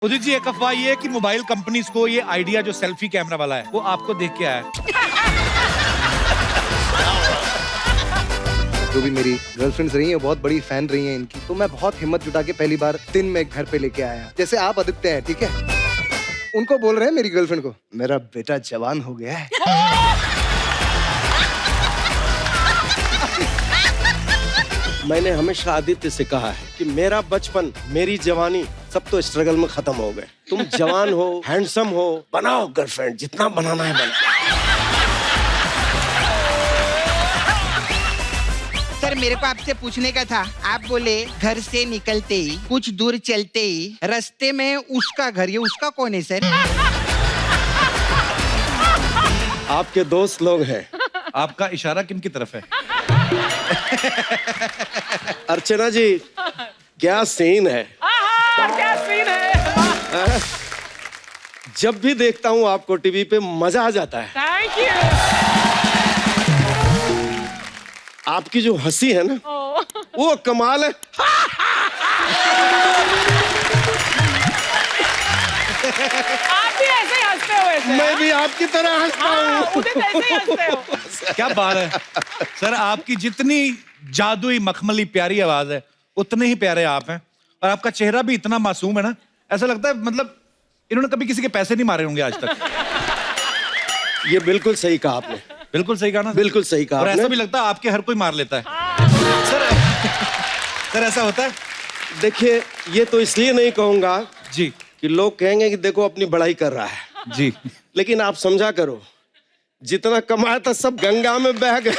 उदित जी, एक अफवाह ये है कि मोबाइल कंपनीज को ये आइडिया जो सेल्फी कैमरा वाला है वो आपको देख के आया है। जो भी मेरी गर्लफ्रेंड्स रही हैं बहुत बड़ी फैन रही हैं इनकी, तो मैं बहुत हिम्मत जुटा के पहली बार दिन में घर पे लेके आया। जैसे आप आदित्य हैं, ठीक है, उनको बोल रहे हैं मेरी गर्लफ्रेंड को, मेरा बेटा जवान हो गया है। मैंने हमेशा आदित्य से कहा है कि मेरा बचपन, मेरी जवानी सब तो स्ट्रगल में खत्म हो गए। तुम जवान हो, हैंडसम हो, बनाओ गर्लफ्रेंड, जितना बनाना है बनाओ। सर, मेरे को आपसे पूछने का था। आप बोले घर से निकलते ही कुछ दूर चलते ही रास्ते में उसका घर, ये उसका कौन है सर? आपके दोस्त लोग हैं। आपका इशारा किन की तरफ है? अर्चना जी, क्या सीन है। क्या सीन है। जब भी देखता हूँ आपको टीवी पे मजा आ जाता है। Thank you. आपकी जो हंसी है ना, वो कमाल है। आप भी ऐसे ही हंसते हो वैसे। मैं भी आपकी तरह हंसता हूँ। उदित ऐसे ही हंसते हो। क्या बात है सर, आपकी जितनी जादुई मखमली प्यारी आवाज है उतने ही प्यारे आप हैं। और आपका चेहरा भी इतना मासूम है ना, ऐसा लगता है मतलब इन्होंने कभी किसी के पैसे नहीं मारे होंगे आज तक। ये बिल्कुल सही कहा आपने। बिल्कुल सही कहा ना? बिल्कुल सही कहा और ऐसा आपने। भी लगता है आपके हर कोई मार लेता है। सर ऐसा होता है? देखिए, ये तो इसलिए नहीं कहूंगा जी कि लोग कहेंगे कि देखो अपनी बड़ाई कर रहा है, जी। लेकिन आप समझा करो, जितना कमाया था सब गंगा में बह गया।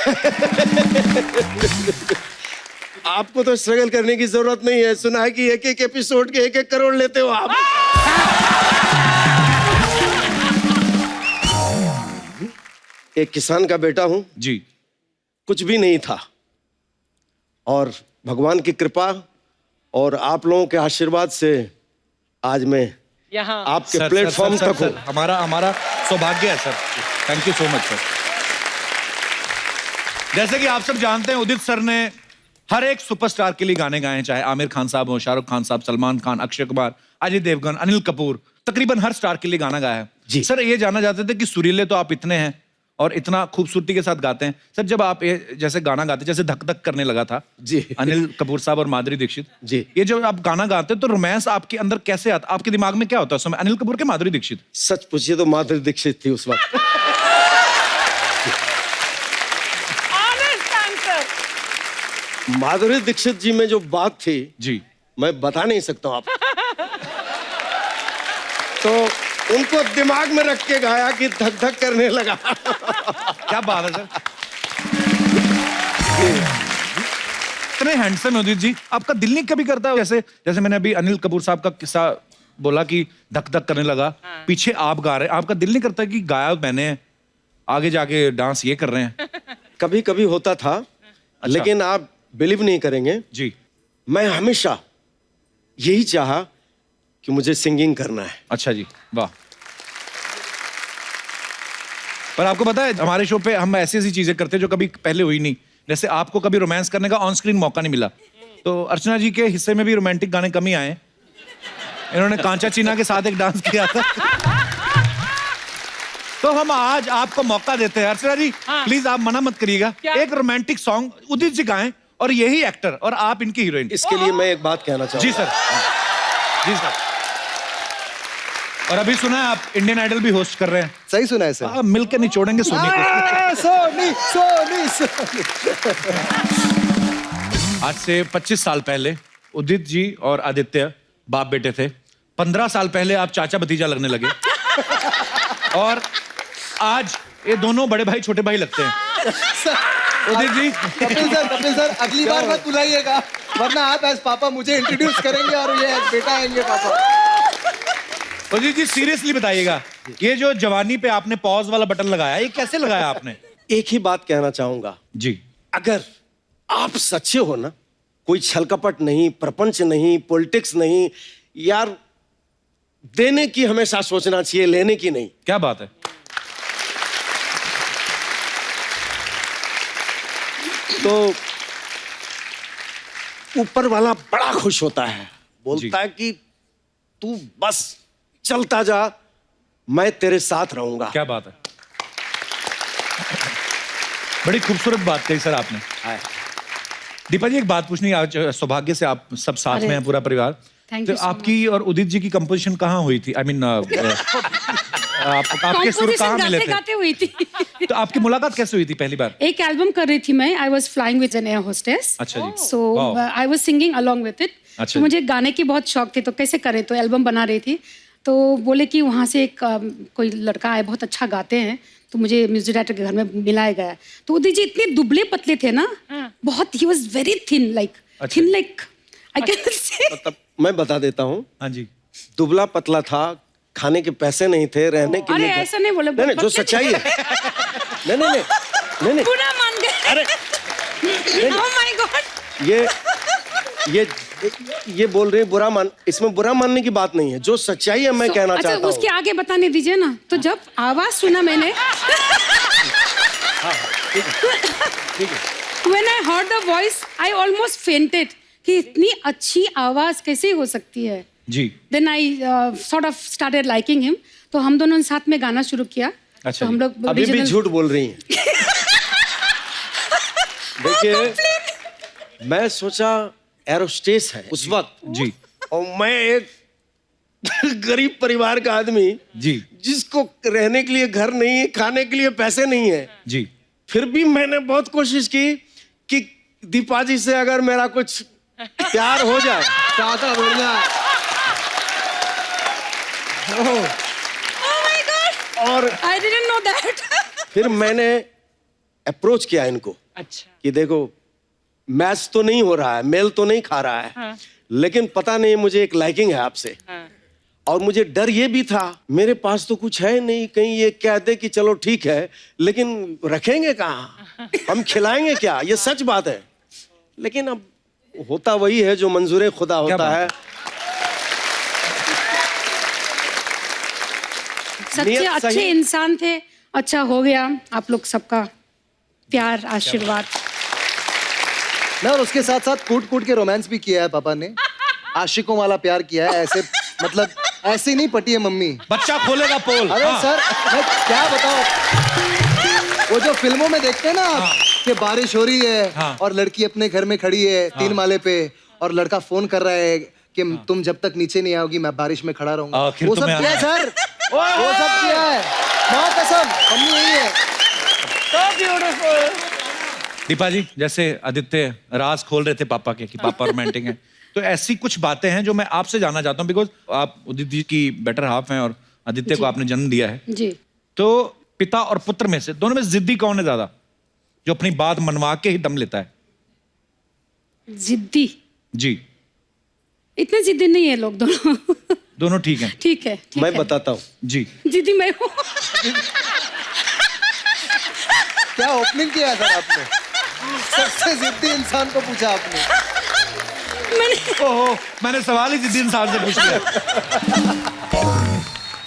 आपको तो स्ट्रगल करने की जरूरत नहीं है। सुना है कि एक एक एपिसोड के 1-1 करोड़ लेते हो आप। एक किसान का बेटा हूं, जी। कुछ भी नहीं था, और भगवान की कृपा और आप लोगों के आशीर्वाद से आज मैं यहाँ आपके प्लेटफॉर्म तक हूं। हमारा सौभाग्य है sir. Thank you so much sir. जैसे कि आप सब जानते हैं, उदित सर ने हर एक सुपरस्टार के लिए गाने गाए हैं, चाहे आमिर खान साहब हो, शाहरुख खान साहब, सलमान खान, अक्षय कुमार, अजय देवगन, अनिल कपूर, तकरीबन हर स्टार के लिए गाना गाया है। जी सर, ये जानना चाहते थे कि सुरीले तो आप इतने हैं और इतना खूबसूरती के साथ गाते हैं। सर, जब आप ये जैसे गाना गाते, जैसे धक धक करने लगा था जी, अनिल कपूर साहब और माधुरी दीक्षित जी, ये जब आप गाना गाते हैं तो रोमांस आपके अंदर कैसे आता? आपके दिमाग में क्या होता है उस समय, अनिल कपूर के माधुरी दीक्षित? सच पूछिए तो माधुरी दीक्षित थी उस वक्त। Honest answer. माधुरी दीक्षित जी में जो बात थी, जी, मैं बता नहीं सकता हूं आप। तो उनको दिमाग में रख के गाया कि धक धक करने लगा। क्या बात है सर। इतने हैंडसम है उदित जी, आपका दिल नहीं कभी करता जैसे जैसे मैंने अभी अनिल कपूर साहब का किस्सा बोला कि धक धक करने लगा, पीछे आप गा रहे हैं, आपका दिल नहीं करता कि गाया मैंने, आगे जाके डांस ये कर रहे हैं? कभी कभी होता था, लेकिन आप बिलीव नहीं करेंगे जी। मैं हमेशा यही चाहा कि मुझे सिंगिंग करना है। अच्छा जी, वाह। पर आपको पता है हमारे शो पे हम ऐसी ऐसी चीजें करते हैं जो कभी पहले हुई नहीं। जैसे आपको कभी रोमांस करने का ऑन स्क्रीन मौका नहीं मिला, तो अर्चना जी के हिस्से में भी रोमांटिक गाने कम ही आए। इन्होंने कांचा चीना के साथ एक डांस किया था। तो हम आज आपको मौका देते हैं। अर्चना जी, प्लीज आप मना मत करिएगा, एक रोमांटिक सॉन्ग उदित जी गाएं और यही एक्टर और आप इनकी हीरोइन। इसके लिए मैं एक बात कहना चाहूंगा। जी सर, जी सर। और अभी सुना है आप इंडियन आइडल भी होस्ट कर रहे हैं। सही सुना है सर। आप मिलकर निचोड़ेंगे सोनी को। सोनी सोनी सोनी। आज से 25 साल पहले उदित जी और आदित्य बाप बेटे थे। 15 साल पहले आप चाचा भतीजा लगने लगे। और आज ये दोनों बड़े भाई छोटे भाई लगते हैं। उदित जी, कपिल सर अगली बार मत बुलाइएगा, वरना आप एज पापा मुझे इंट्रोड्यूस करेंगे और ये एज बेटा आएंगे पापा। उदित जी सीरियसली बताइएगा, ये जो जवानी पे आपने पॉज वाला बटन लगाया, ये कैसे लगाया आपने? एक ही बात कहना चाहूंगा जी, अगर आप सच्चे हो ना, कोई छलकपट नहीं, प्रपंच नहीं, पॉलिटिक्स नहीं, यार देने की हमेशा सोचना चाहिए, लेने की नहीं। क्या बात है। तो ऊपर वाला बड़ा खुश होता है, बोलता है कि तू बस चलता जा, मैं तेरे साथ रहूंगा। क्या बात है, बड़ी खूबसूरत बात कही सर आपने। दीपा जी एक बात पूछनी है, आज सौभाग्य से आप सब साथ में हैं, पूरा परिवार। Thank तो you so आपकी और उदित जी की कंपोजिशन कहाँ हुई थी? आई मीन आपके सुर कहाँ मिले थे? गाते हुई थी। तो आपकी मुलाकात कैसे हुई थी पहली बार? एक एल्बम कर रही थी मैं, I was flying with an air hostess. अच्छा जी। So Wow. I was singing along with it. अच्छा तो मुझे गाने की बहुत शौक थी, तो कैसे करें, तो एल्बम बना रही थी। तो बोले कि वहाँ से एक कोई लड़का आए, बहुत अच्छा गाते हैं, तो मुझे म्यूजिक डायरेक्टर के घर में मिलाया गया। तो उदित जी इतने दुबले पतले थे ना, बहुत, he was very thin, like thin like I can say. मतलब मैं बता देता हूँ, हाँ जी। दुबला पतला था, खाने के पैसे नहीं थे, रहने के अरे लिए ऐसा नहीं बोले, नहीं, जो सच्चाई है। नहीं, बुरा मान गए। अरे ओह माय गॉड। ये बोल रहे हैं बुरा मान, इसमें बुरा मानने की बात नहीं है, जो सच्चाई है मैं कहना अच्छा, चाहता उसके हूँ। आगे बताने दीजिए ना। तो जब आवाज सुना मैंने, When I heard the voice, I almost fainted कि इतनी अच्छी आवाज कैसे हो सकती है। जी। Then I sort of started liking him. तो हम दोनों ने साथ में गाना शुरू किया। अच्छा तो हम लोग अभी भी original- झूठ बोल रही हैं। देखिए, मैं सोचा एरोस्टेस है उस वक्त जी। और मैं एक गरीब परिवार का आदमी जी। जिसको रहने के लिए घर नहीं है, खाने के लिए पैसे नहीं है, जी। फिर भी मैंने बहुत कोशिश की कि दीपा जी से अगर मेरा कुछ प्यार हो जाए। चाहता बोलना। और I didn't know that. फिर मैंने अप्रोच किया इनको अच्छा। कि देखो, मैच तो नहीं हो रहा है, मेल तो नहीं खा रहा है, हाँ। लेकिन पता नहीं मुझे एक लाइकिंग है आपसे। हाँ। और मुझे डर ये भी था, मेरे पास तो कुछ है नहीं, कहीं ये कह दे कि चलो ठीक है, लेकिन रखेंगे कहाँ, हम खिलाएंगे क्या? ये सच बात है। लेकिन अब होता वही है जो मंजूर खुदा होता बात है। सच्चे नियत अच्छे सही। इंसान थे, अच्छा हो गया। आप लोग सबका प्यार, आशीर्वाद। ना, और उसके साथ साथ कूट कूट के रोमांस भी किया है पापा ने, आशिकों वाला प्यार किया है। ऐसे मतलब ऐसी नहीं पटी है मम्मी। बच्चा खोलेगा पोल। अरे हाँ। सर, मैं क्या बताऊं, वो जो फिल्मों में देखते हैं ना आप, कि बारिश हो रही है हाँ। और लड़की अपने घर में खड़ी है 3 माले पे, और लड़का फोन कर रहा है कि तुम जब तक नीचे नहीं आओगी मैं बारिश में खड़ा रहूंगा। आखिर वो सब तुम्हें किया है सर, वो सब किया है, माँ कसम, मम्मी यही है। So beautiful. दीपा जी, जैसे आदित्य राज खोल रहे थे पापा के कि पापा रोमांटिक हैं, तो ऐसी कुछ बातें हैं जो मैं आपसे जानना चाहता हूँ, बिकॉज आप उदित जी की बेटर हाफ हैं और आदित्य को आपने जन्म दिया है। जी। तो पिता और पुत्र में से दोनों में जिद्दी कौन है ज्यादा, जो अपनी बात मनवा के ही दम लेता है? जिद्दी? जी। इतने जिद्दी नहीं है लोग दोनों। दोनों ठीक हैं। ठीक है, ठीक मैं है। बताता हूँ। जी। जिद्दी मैं हूँ। क्या ओपनिंग किया है सर आपने, सबसे जिद्दी इंसान को पूछा आपने। ओहो, मैंने सवाल ही जिद्दी इंसान से पूछ लिया।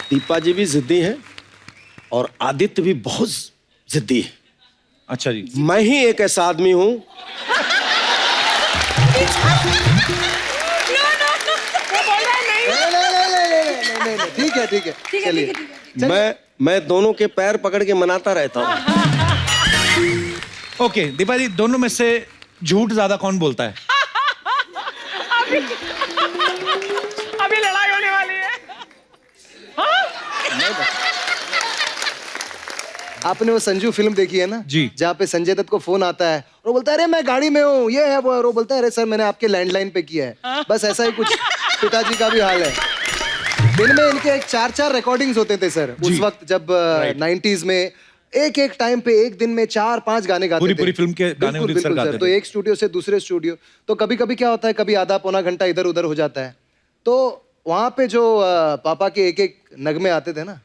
दीपा जी भी जिद्दी हैं और आदित्य भी बहुत जिद्दी है। अच्छा जी। मैं ही एक ऐसा आदमी हूं नहीं, ठीक है, ठीक है, चलिए। मैं दोनों के पैर पकड़ के मनाता रहता हूँ। ओके दीपा जी, दोनों में से झूठ ज्यादा कौन बोलता है? अभी लड़ाई होने वाली है। आपने वो संजू फिल्म देखी है ना जी। जहाँ पे संजय दत्त को फोन आता है और वो बोलता है अरे मैं गाड़ी में हूँ, ये है वो है, और वो बोलता है अरे सर मैंने आपके लैंडलाइन पे किया है। बस ऐसा ही कुछ पिताजी का भी हाल है। दिन में इनके 4-4 रिकॉर्डिंग्स होते थे सर उस वक्त, जब 90s में एक टाइम पे एक दिन में 4-5 गाने गाते थे। पूरी फिल्म के गाने बिल्कुल, उदित सर बिल्कुल गाते सर। तो थे। एक स्टूडियो से दूसरे स्टूडियो, तो कभी कभी क्या होता है, कभी आधा पौना घंटा इधर उधर हो जाता है। तो वहां पे जो पापा के एक नगमे आते थे ना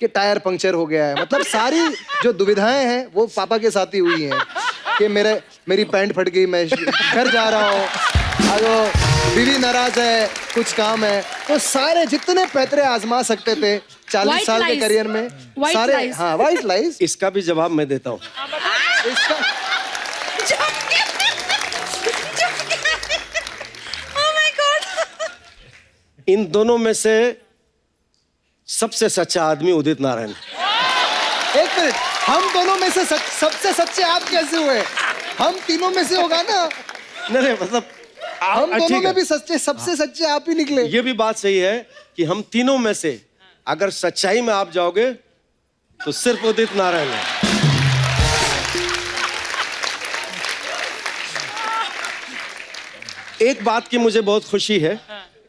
कि टायर पंक्चर हो गया है, मतलब सारी जो दुविधाएं हैं वो पापा के साथ ही हुई हैं कि मेरी पैंट फट गई, मैं घर जा रहा हूँ, बीवी नाराज है, कुछ काम है। तो सारे जितने पैतरे आजमा सकते थे 40 White साल के lies. करियर में, White सारे, lies. हाँ, व्हाइट लाइज। इसका भी जवाब मैं देता हूँ। इसका इन दोनों में से सबसे सच्चा आदमी उदित नारायण है। एक मिनट, हम दोनों में से सबसे सच्चे आप कैसे हुए? हम तीनों में से होगा ना। नहीं मतलब हम दोनों ठीक है। में भी सच्चे, सबसे सच्चे आप ही निकले। ये भी बात सही है कि हम तीनों में से अगर सच्चाई में आप जाओगे तो सिर्फ उदित नारायण है। एक बात की मुझे बहुत खुशी है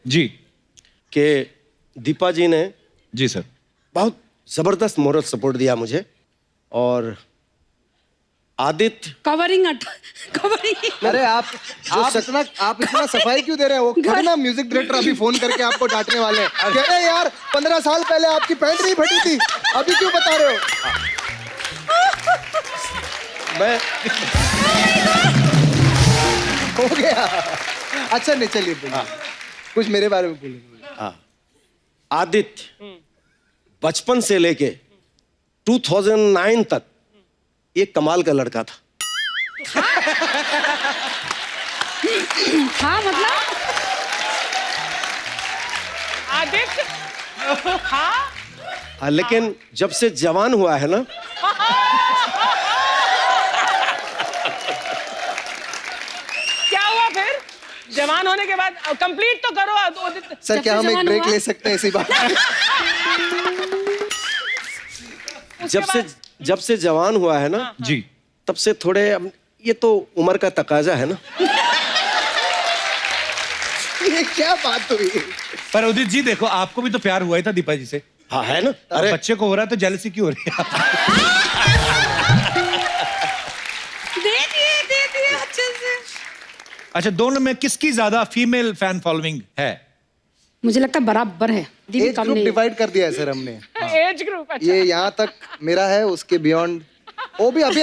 जी कि दीपा जी ने जी सर। बहुत जबरदस्त मोरल सपोर्ट दिया मुझे, और आदित्य कवरिंग कवरिंग अरे आप इतना सफाई क्यों दे रहे हो? वो ना म्यूजिक डायरेक्टर अभी फोन करके आपको डांटने वाले हैं। कह रहे हैं, यार 15 साल पहले आपकी पैंट नहीं फटी थी, अभी क्यों बता रहे हो? मैं हो गया। अच्छा नहीं, चलिए बोलिए। कुछ मेरे बारे में बोलिए। आदित्य बचपन से लेके 2009 तक ये कमाल का लड़का था। हाँ मतलब आदित्य हाँ हाँ, लेकिन जब से जवान हुआ है ना, क्या हुआ फिर? जवान होने के बाद कंप्लीट तो करो आदित्य। सर क्या हम एक जवान ब्रेक हुआ? ले सकते हैं इसी बात? जब से जवान हुआ है ना, जी तब से थोड़े ये तो उम्र का तकाजा है ना। ये क्या बात हुई? पर उदित जी देखो, आपको भी तो प्यार हुआ ही था दीपा जी से। हाँ है ना। अरे बच्चे को हो रहा है तो जेलसी क्यों हो रही है? दे दिए अच्छे से। अच्छा, दोनों में किसकी ज्यादा फीमेल फैन फॉलोइंग है? मुझे लगता है बराबर है, दीदी एज कम ग्रुप नहीं है। डिवाइड कर दिया है सर हमने। एज ग्रुप अच्छा। ये यहाँ तक मेरा है, उसके बियॉन्ड वो भी अभी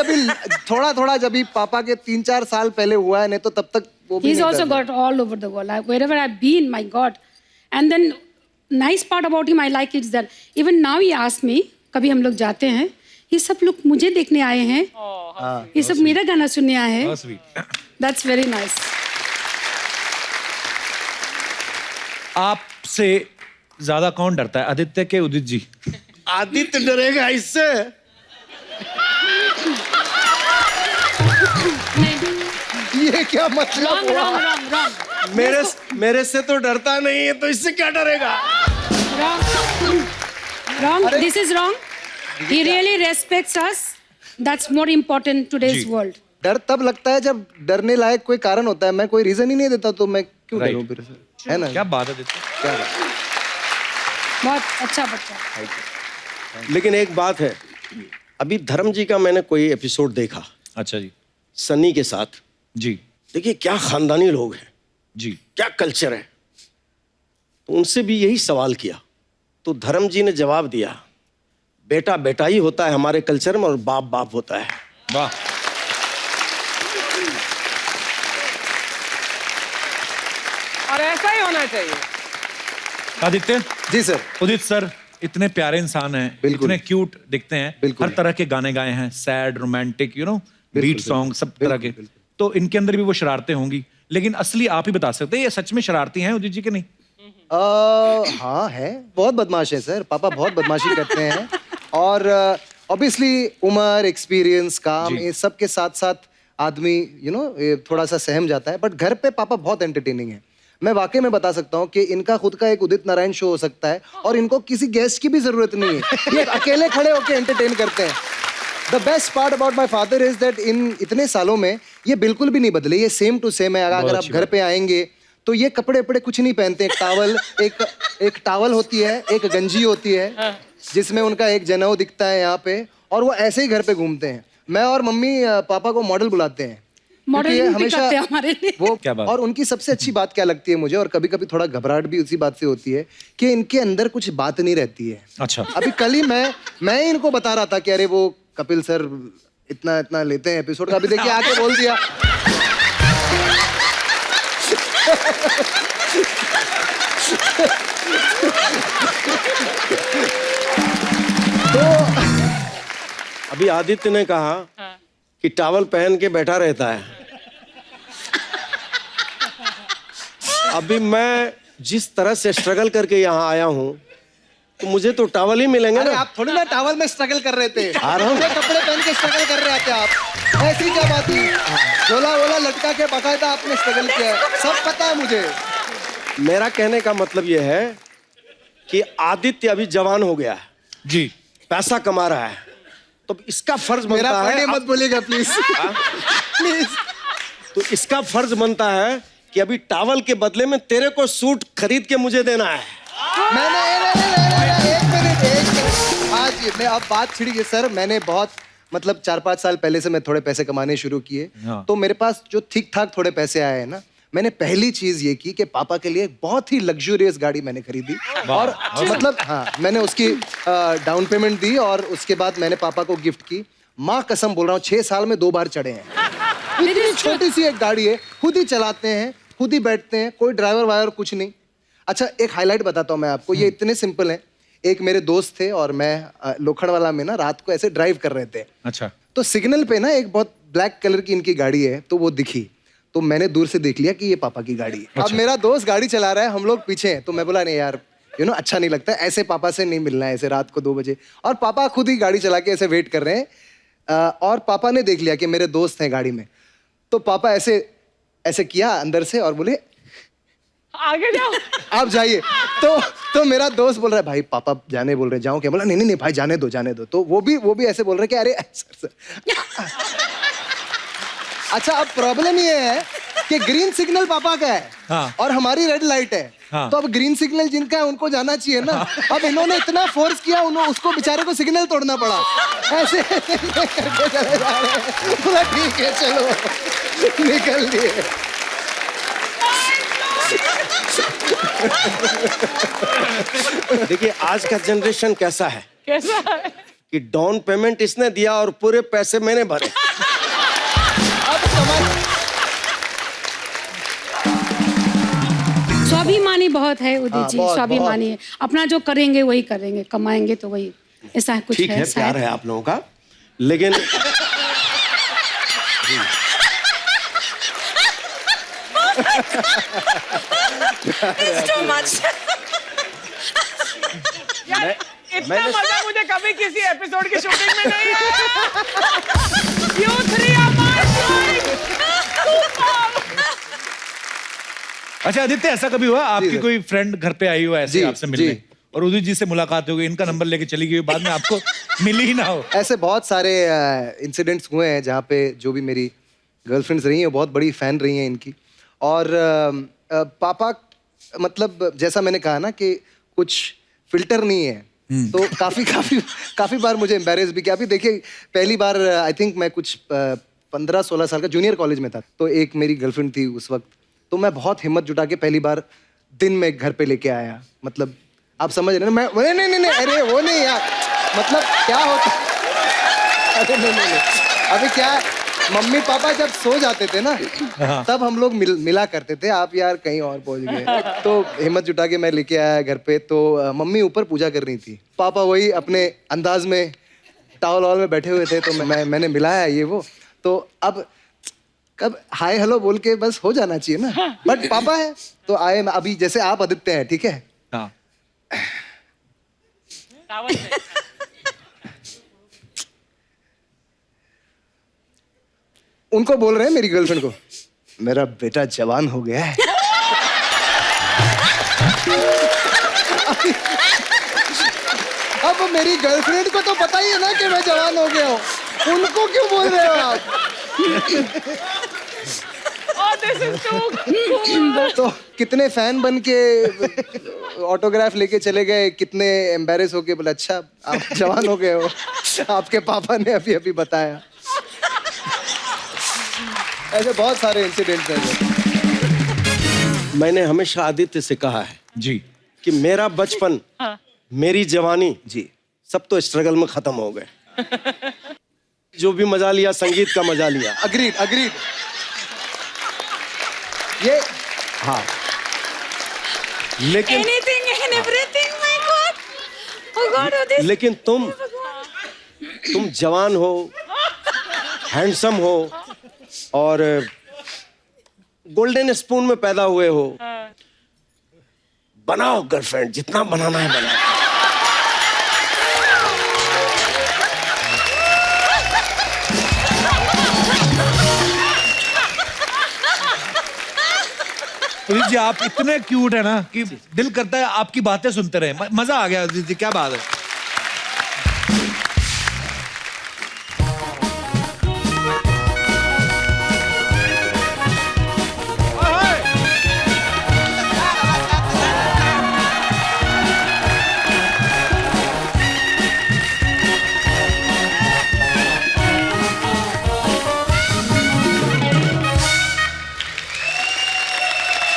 थोड़ा जब भी पापा के 3-4 साल पहले हुआ है, नहीं तो तब तक वो भी He's नहीं also था। got all over the world. Wherever I've been, my God. And then nice part about him I like is that even now he asks me, कभी हम लोग जाते हैं, ये सब लोग मुझे देखने आए हैं, ये सब मेरा गाना सुनने आए हैं। Oh, sweet. That's very nice. आपसे ज्यादा कौन डरता है, आदित्य के उदित जी? आदित्य डरेगा इससे। ये क्या मतलब Wrong, हुआ? wrong, wrong, wrong. मेरे से तो डरता नहीं है, तो इससे क्या डरेगा? Wrong. Wrong. This is wrong. He really respects us. That's more important today's ji. world. डर तब लगता है जब डरने लायक कोई कारण होता है। मैं कोई रीजन ही नहीं देता तो मैं क्यों Right. डरूं फिर से? है ना? क्या बात है आदित्य? क्या बात? बहुत अच्छा बच्चा। लेकिन एक बात है, अभी धर्म जी का मैंने कोई एपिसोड देखा अच्छा जी सनी के साथ। जी देखिए क्या खानदानी लोग हैं, जी क्या कल्चर है। तो उनसे भी यही सवाल किया, तो धर्म जी ने जवाब दिया, बेटा बेटा ही होता है हमारे कल्चर में, और बाप बाप होता है। वाह। और ऐसा ही होना चाहिए। आदित्य जी सर। उदित सर इतने प्यारे इंसान हैं, बिल्कुल। इतने क्यूट दिखते हैं, बिल्कुल। हर तरह के गाने गाए हैं, sad, romantic, you know, beat बिल्कुल, सॉन्ग, सब बिल्कुल, तरह के। बिल्कुल। तो इनके अंदर भी वो शरारतें होंगी, लेकिन असली आप ही बता सकते हैं ये सच में शरारती हैं उदित जी के नहीं? हाँ है, बहुत बदमाश है सर। पापा बहुत बदमाशी करते हैं, और ऑब्वियसली उम्र, एक्सपीरियंस, काम, जी। ये सब के साथ साथ आदमी थोड़ा सा सहम जाता है। बट घर पे पापा बहुत एंटरटेनिंग है। मैं वाकई में बता सकता हूँ कि इनका खुद का एक उदित नारायण शो हो सकता है, और इनको किसी गेस्ट की भी जरूरत नहीं है। ये अकेले खड़े होकर एंटरटेन करते हैं। The best part about my father is that in इतने सालों में ये बिल्कुल भी नहीं बदले, ये सेम टू सेम है। अगर आप घर पे आएंगे तो ये कपड़े वपड़े कुछ नहीं पहनते। एक टावल होती है, एक गंजी होती है जिसमें उनका एक जनेऊ दिखता है यहाँ पे, और वो ऐसे ही घर पे घूमते हैं। मैं और मम्मी पापा को मॉडल बुलाते हैं, क्योंकि ये मॉडलिंग भी करते हैं हमारे लिए। वो क्या बात? और उनकी सबसे अच्छी बात क्या लगती है मुझे, और कभी कभी थोड़ा घबराहट भी उसी बात से होती है कि इनके अंदर कुछ बात नहीं रहती है। अच्छा। अभी कल ही मैं इनको बता रहा था कि अरे वो कपिल सर इतना इतना लेते हैं एपिसोड का, अभी देखिए आके बोल दिया। तो अभी आदित्य ने कहा कि टॉवल पहन के बैठा रहता है। अभी मैं जिस तरह से स्ट्रगल करके यहाँ आया हूँ तो मुझे तो टावल ही मिलेंगे अरे ना। आप थोड़ी ना टावल में स्ट्रगल कर रहे थे, आ रहा हूँ। पूरे कपड़े पहन के स्ट्रगल कर रहे थे आप। ऐसी क्या बात हुई? झोला वोला लटका के बकायदा आपने स्ट्रगल किया है, सब पता है मुझे। मेरा कहने का मतलब ये है कि आदित्य अभी जवान हो गया है, जी पैसा कमा रहा है, तो इसका फर्ज मेरा बनता है पॉइंट मत बोलिएगा प्लीज प्लीज। तो इसका फर्ज बनता है कि अभी टावल के बदले में तेरे को सूट खरीद के मुझे देना है। एक मिनट आज मैं अब बात छिड़ी है सर। मैंने बहुत मतलब 4-5 साल पहले से मैं थोड़े पैसे कमाने शुरू किए, हाँ। तो मेरे पास जो ठीक ठाक थोड़े पैसे आए हैं ना, मैंने पहली चीज ये की कि पापा के लिए एक बहुत ही लग्जूरियस गाड़ी मैंने खरीदी। और मतलब हाँ, मैंने उसकी डाउन पेमेंट दी और उसके बाद मैंने पापा को गिफ्ट की। माँ कसम बोल रहा हूँ 6 साल में 2 बार चढ़े हैं। इतनी छोटी सी एक गाड़ी है, खुद ही चलाते हैं, खुद ही बैठते हैं, कोई ड्राइवर वाइवर कुछ नहीं। अच्छा एक हाईलाइट बताता हूँ मैं आपको, ये इतने सिंपल है। एक मेरे दोस्त थे और मैं लोखंडवाला में ना रात को ऐसे ड्राइव कर रहे थे, अच्छा तो सिग्नल पे ना एक बहुत ब्लैक कलर की इनकी गाड़ी है, तो वो दिखी, तो मैंने दूर से देख लिया कि ये पापा की गाड़ी है। अब मेरा दोस्त गाड़ी चला रहा है, हम लोग पीछे हैं, तो मैं बोला नहीं यार अच्छा नहीं लगता ऐसे, पापा से नहीं मिलना है ऐसे रात को 2 बजे। और पापा खुद ही गाड़ी चला के ऐसे वेट कर रहे हैं। और पापा ने देख लिया कि मेरे दोस्त हैं गाड़ी में, तो पापा ऐसे ऐसे किया अंदर से और बोले आगे जाओ। आप जाइए। तो मेरा दोस्त बोल रहा है भाई पापा जाने बोल रहे, जाऊं क्या? बोला नहीं नहीं नहीं भाई जाने दो जाने दो। तो वो भी ऐसे बोल रहे कि अरे सर। अच्छा अब प्रॉब्लम ये है कि ग्रीन सिग्नल पापा का है, हाँ। और हमारी रेड लाइट है, हाँ। तो अब ग्रीन सिग्नल जिनका है उनको जाना चाहिए ना। अब इन्होंने इतना फोर्स किया, उसको बेचारे को सिग्नल तोड़ना पड़ा। ऐसे करके चले जा रहे हैं। बोला ठीक है चलो निकल लिए। देखिए आज का जनरेशन कैसा है कैसा है? कि डाउन पेमेंट इसने दिया और पूरे पैसे मैंने भरे। अब समझ स्वाभिमानी बहुत है उदित जी, बहुत, स्वाभिमानी है। अपना जो करेंगे वही करेंगे, कमाएंगे तो वही, ऐसा कुछ ठीक है, प्यार है आप लोगों का, लेकिन यार इतना मजा मुझे कभी किसी एपिसोड की शूटिंग में नहीं आया। You three are my boys. अच्छा आदित्य, ऐसा कभी हुआ आपकी कोई फ्रेंड घर पे आई हो ऐसे जी, आपसे मिलने, जी। और उदित जी से मुलाकात हो गई, इनका नंबर लेके चली गई, बाद में आपको मिली ही ना हो? ऐसे बहुत सारे इंसिडेंट्स हुए हैं जहाँ पे जो भी मेरी गर्लफ्रेंड्स रही हैं बहुत बड़ी फैन रही हैं इनकी। और पापा मतलब जैसा मैंने कहा ना कि कुछ फिल्टर नहीं है, तो काफी बार मुझे एम्बैरेस भी किया। अभी देखिए पहली बार आई थिंक मैं कुछ 15-16 साल का जूनियर कॉलेज में था, तो एक मेरी गर्लफ्रेंड थी उस वक्त, तो मैं बहुत हिम्मत जुटा के पहली बार दिन में घर पे लेके आया। मतलब आप समझ रहे हैं ना, मैं नहीं अरे वो नहीं यार, मतलब क्या होता अरे नहीं अभी क्या है, मम्मी पापा जब सो जाते थे ना तब हम लोग मिला करते थे। आप यार कहीं और पहुंच गए। तो हिम्मत जुटा के मैं लेके आया घर पे, तो मम्मी ऊपर पूजा कर रही थी, पापा वही अपने अंदाज में टॉवल वॉल में बैठे हुए थे, तो मैंने मिलाया ये वो, तो अब कब हाय हेलो बोल के बस हो जाना चाहिए ना, बट पापा है तो आए। अभी जैसे आप आदित्य हैं, ठीक है, हाँ टावल में। उनको बोल रहे हैं मेरी गर्लफ्रेंड को मेरा बेटा जवान हो गया है। अब मेरी गर्लफ्रेंड को तो पता ही है ना कि मैं जवान हो गया हूँ, उनको क्यों बोल रहे हो आप? Oh, this is too cool. तो कितने फैन बन के ऑटोग्राफ लेके चले गए, कितने एम्बैरेस होके बोले अच्छा आप जवान हो गए हो, आपके पापा ने अभी अभी बताया। ऐसे बहुत सारे इंसिडेंट्स हैं। मैंने हमेशा आदित्य से कहा है जी कि मेरा बचपन, मेरी जवानी जी सब तो स्ट्रगल में खत्म हो गए। जो भी मजा लिया संगीत का मजा लिया। अग्रीड ये हाँ, लेकिन Anything and everything, my God. Oh God, oh this. लेकिन तुम जवान हो, हैंडसम हो और गोल्डन स्पून में पैदा हुए हो, बनाओ गर्लफ्रेंड, जितना बनाना है बनाओ। उदित जी आप इतने क्यूट है ना कि दिल करता है आपकी बातें सुनते रहे। मजा आ गया उदित जी, क्या बात है।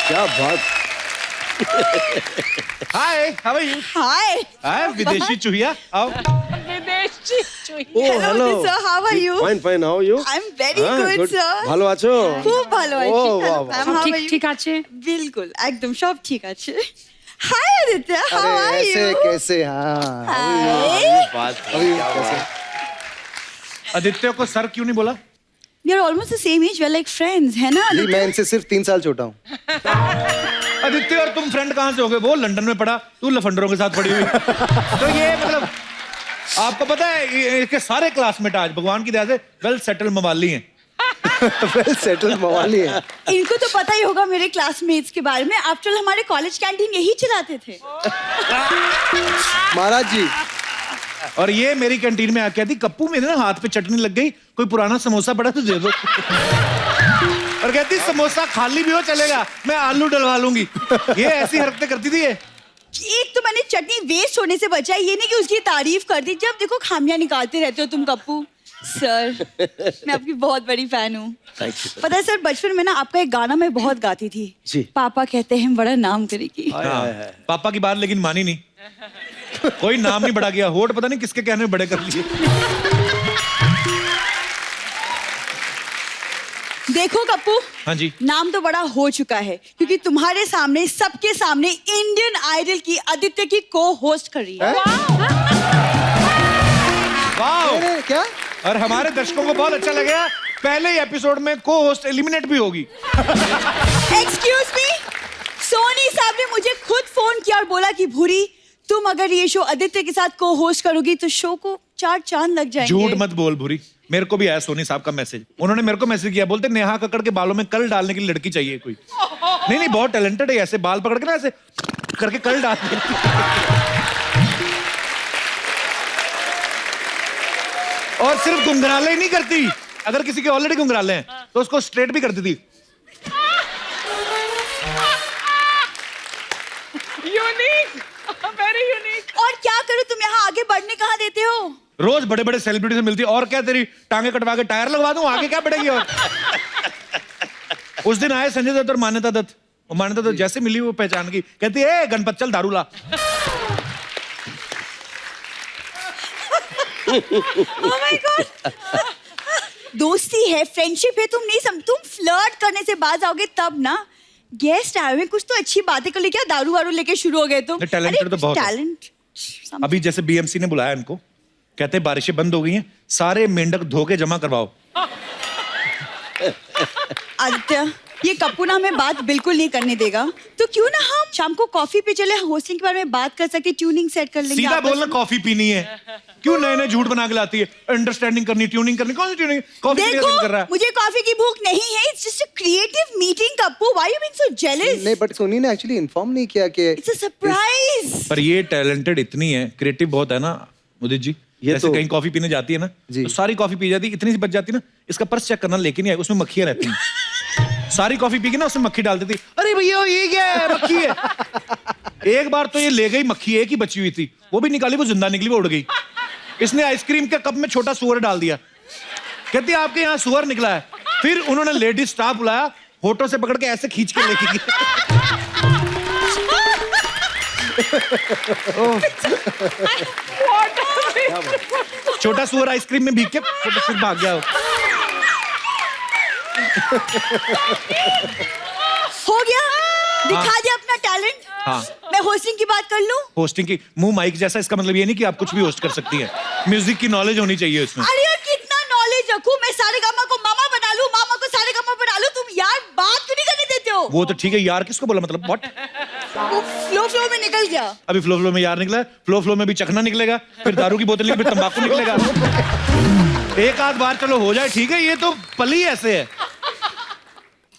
क्या बात। हाय, हाउ आर यू? Hi. हाय विदेशी चूहिया, आओ। विदेशी चुही। Oh, Hello, sir. How are you? Fine, fine. How are you? I'm very good, sir. ভালো আছো? খুব ভালো আছি। Oh, wow, wow. Ma'am, সব how ঠিক are you? ঠিক আছে? बिल्कुल, एकदम सब ठीक আছে। Hi Aditya, how अरे are ऐसे you? कैसे? हाँ Hi. अभी कैसे? आदित्य को सर क्यों नहीं बोला? We are almost the same age. We're like friends, है ना? जी मैं इनसे सिर्फ 3 साल छोटा हूँ। आदित्य और तुम फ्रेंड कहाँ से हो गए? वो लंदन में पढ़ा, तू लफंडरों के साथ पढ़ी हुई। तो ये मतलब आपको पता है इसके सारे क्लासमेट आज भगवान की दया से वेल सेटल मवाली हैं। वेल सेटल मवाली है। इनको तो पता ही होगा मेरे क्लासमेट्स के बारे में। आफ्टर ऑल हमारे कॉलेज कैंटीन यही चलाते थे। महाराज जी और ये मेरी कैंटीन में आके कहती कप्पू मेरे ना हाथ पे चटनी लग गई, कोई पुराना समोसा पड़ा तो दे दो। और कहती समोसा खाली भी हो चलेगा, मैं आलू डलवा लूंगी। ये ऐसी हरकतें करती थी ये। एक तो मैंने चटनी वेस्ट होने से बचाई, ये नहीं कि उसकी तारीफ कर दी। जब देखो खामियां निकालते रहते हो तुम कप्पू। सर मैं आपकी बहुत बड़ी फैन हूँ। पता है सर, बचपन में ना आपका एक गाना मैं बहुत गाती थी। जी। पापा कहते हैं बड़ा नाम करेगी। हाँ, पापा की बात लेकिन मानी नहीं। कोई नाम नहीं बढ़ा गया, होठ पता नहीं किसके कहने में बड़े कर लिए। देखो कप्पू, हाँ जी। नाम तो बड़ा हो चुका है क्योंकि तुम्हारे सामने सबके सामने इंडियन आइडल की आदित्य की को होस्ट कर रही है। वाह। क्या? और हमारे दर्शकों को बहुत अच्छा लगेगा, पहले एपिसोड में को होस्ट एलिमिनेट भी होगी। एक्सक्यूज मी, सोनी साहब ने मुझे खुद फोन किया और बोला कि भूरी तुम अगर ये शो आदित्य के साथ को होस्ट करोगी तो शो को 4 चांद लग जाएंगे। झूठ मत बोल भूरी, मेरे को भी आया सोनी साहब का मैसेज। उन्होंने मेरे को मैसेज किया, बोलते नेहा कक्कड़ के बालों में कल डालने के लिए लड़की चाहिए कोई। नहीं नहीं बहुत टैलेंटेड है, ऐसे बाल पकड़ के ना ऐसे करके कल डाल देती। और सिर्फ घुंघराले ही नहीं करती, अगर किसी के ऑलरेडी घुंघराले हैं तो उसको स्ट्रेट भी करती थी। Unique, very unique. और क्या करूं, तुम यहाँ आगे बढ़ने कहाँ देते हो? रोज बड़े बड़े सेलिब्रिटी से मिलती है, और क्या तेरी टांगे कटवा के टायर लगवा दूं, आगे क्या बढ़ेगी। और उस दिन आए संजय दत्त और मान्यता दत्त। और मान्यता दत्त जैसे मिली वो पहचान गई, कहती है गणपत चल दारू ला। Oh my God! दोस्ती है, फ्रेंडशिप है, तुम नहीं तुम फ्लर्ट करने से बाज आओगे तब ना। गेस्ट आए हुए, कुछ तो अच्छी बातें कर ले, क्या दारू वारू लेके शुरू हो गए तुम? टैलेंटेड तो बहुत है। टैलेंट। अभी जैसे बीएमसी ने बुलाया इनको, कहते हैं बारिशें बंद हो गई हैं, सारे मेंढक धो के जमा करवाओ। आदित्य, ये कप्पू ना हमें बात बिल्कुल नहीं करने देगा, तो क्यों ना हम शाम को कॉफी पे चले, होस्टिंग के बारे में बात कर सकते, ट्यूनिंग सेट कर लेंगे। सीधा आपस बोलना में। कॉफी पीनी है, क्यों नए नए झूठ बना के लाती है। अंडरस्टैंडिंग करनी, ट्यूनिंग करनी, कौन सी ट्यूनिंग? कॉफी पीने का दिल कर रहा देखो, है। मुझे कॉफी की भूख नहीं है। It's just a creative meeting Kappu. Why you being so jealous? नहीं बट सोनी ने एक्चुअली इन्फॉर्म नहीं किया कि इट्स अ सरप्राइज। पर ये टैलेंटेड इतनी है, क्रिएटिव बहुत है ना उदित जी। ये जैसे तो- कहीं कॉफी पीने जाती है ना, जी। तो सारी कॉफी पी जाती है, इतनी सी बच जाती है ना, इसका पर्स चेक करना लेके नहीं आए, उसमें मक्खियां रहती हैं। सारी कॉफी पी के ना उसमें मक्खी डाल देती, अरे भैया ये क्या है, मक्खी है। एक बार तो ये ले गई मक्खी, एक ही बची हुई थी, वो भी निकाली, वो जिंदा निकली, वो उड़ गई। इसने आइसक्रीम के कप में छोटा सुअर डाल दिया, कहती है आपके यहाँ सुअर निकला है। फिर उन्होंने लेडीज स्टाफ बुलाया, होठों से पकड़ के ऐसे खींच के लेके गई। छोटा सुअर आइसक्रीम में भीग के फिर भाग गया। हो गया, दिखा दिया अपना टैलेंट। हाँ। मैं होस्टिंग की बात कर लूं? होस्टिंग की मुंह माइक जैसा, इसका मतलब ये नहीं कि आप कुछ भी होस्ट कर सकती हैं। म्यूजिक की नॉलेज होनी चाहिए इसमें। अरे यार, कितना नॉलेज रखूं मैं? सारे गामा को मामा बना लूं, मामा को सारे गामा बना लूं। तुम यार बात क्यों नहीं करने देते हो? वो तो ठीक है यार, किसको बोला मतलब व्हाट? वो फ्लो में निकल गया। अभी फ्लो में यार निकला है, फ्लो में भी चखना निकलेगा, फिर दारू की बोतल निकलेगी, फिर तंबाकू निकलेगा। एक आध बार चलो हो जाए, ठीक है, ये तो पली ऐसे है।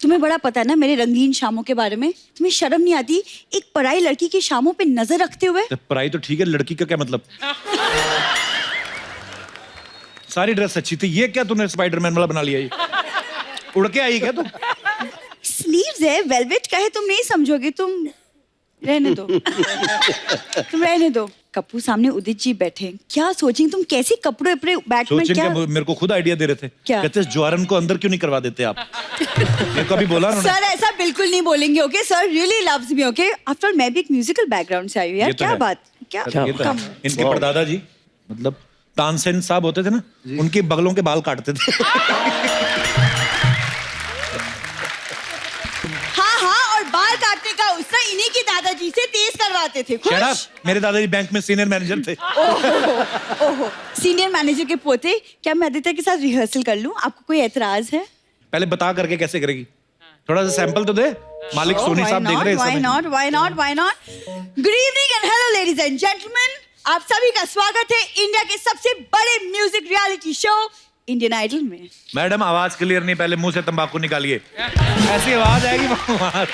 तुम्हें बड़ा पता है ना मेरे रंगीन शामों के बारे में। तुम्हें शर्म नहीं आती एक पराई लड़की की शामों पे नजर रखते हुए? तो पराई तो ठीक है, लड़की का क्या मतलब? सारी ड्रेस अच्छी थी, ये क्या तूने स्पाइडरमैन वाला बना लिया? ये उड़ के आई क्या तू? स्लीव्स है, वेलवेट का है, तुम नहीं समझोगे। तुम रहने दो। तुम रहने दो। कप्पू सामने उदित जी बैठे, क्या सोचेंगे तुम? कैसे कपड़े अपने बैटमैन सोचें क्या? क्या? मेरे को खुद आइडिया दे रहे थे, क्या? कहते ज्वारन को अंदर क्यों नहीं करवा देते आप? मेरे को अभी बोला उन्होंने। सर ऐसा बिल्कुल नहीं बोलेंगे, okay? Sir really loves me, okay? After मैं भी एक म्यूजिकल बैकग्राउंड से आई हूँ यार। ये तो क्या है। बात, क्या ये तो कम। है। इनके परदादा जी मतलब तानसेन साहब होते थे ना, उनके बगलों के बाल काटते थे। हाँ, और बाल काटने का उसका इन्हीं की दादाजी से तेज करवाते थे। खुश? Shut up! मेरे दादाजी बैंक में सीनियर मैनेजर थे। ओहो, सीनियर मैनेजर के पोते। क्या मैं आदित्य के साथ रिहर्सल कर लूं? आपको कोई एतराज है? पहले बता करके कैसे करेगी? थोड़ा सा सैंपल तो दे। मालिक सोनी साहब देख रहे हैं इस Why समय। not? Why not? Why not? Good evening and hello, ladies and gentlemen. आप सभी का स्वागत है इंडिया के सबसे बड़े music reality show Indian Idol में। मैडम आवाज क्लियर नहीं, पहले मुंह से तंबाकू निकालिए, ऐसी आवाज आएगी वहां।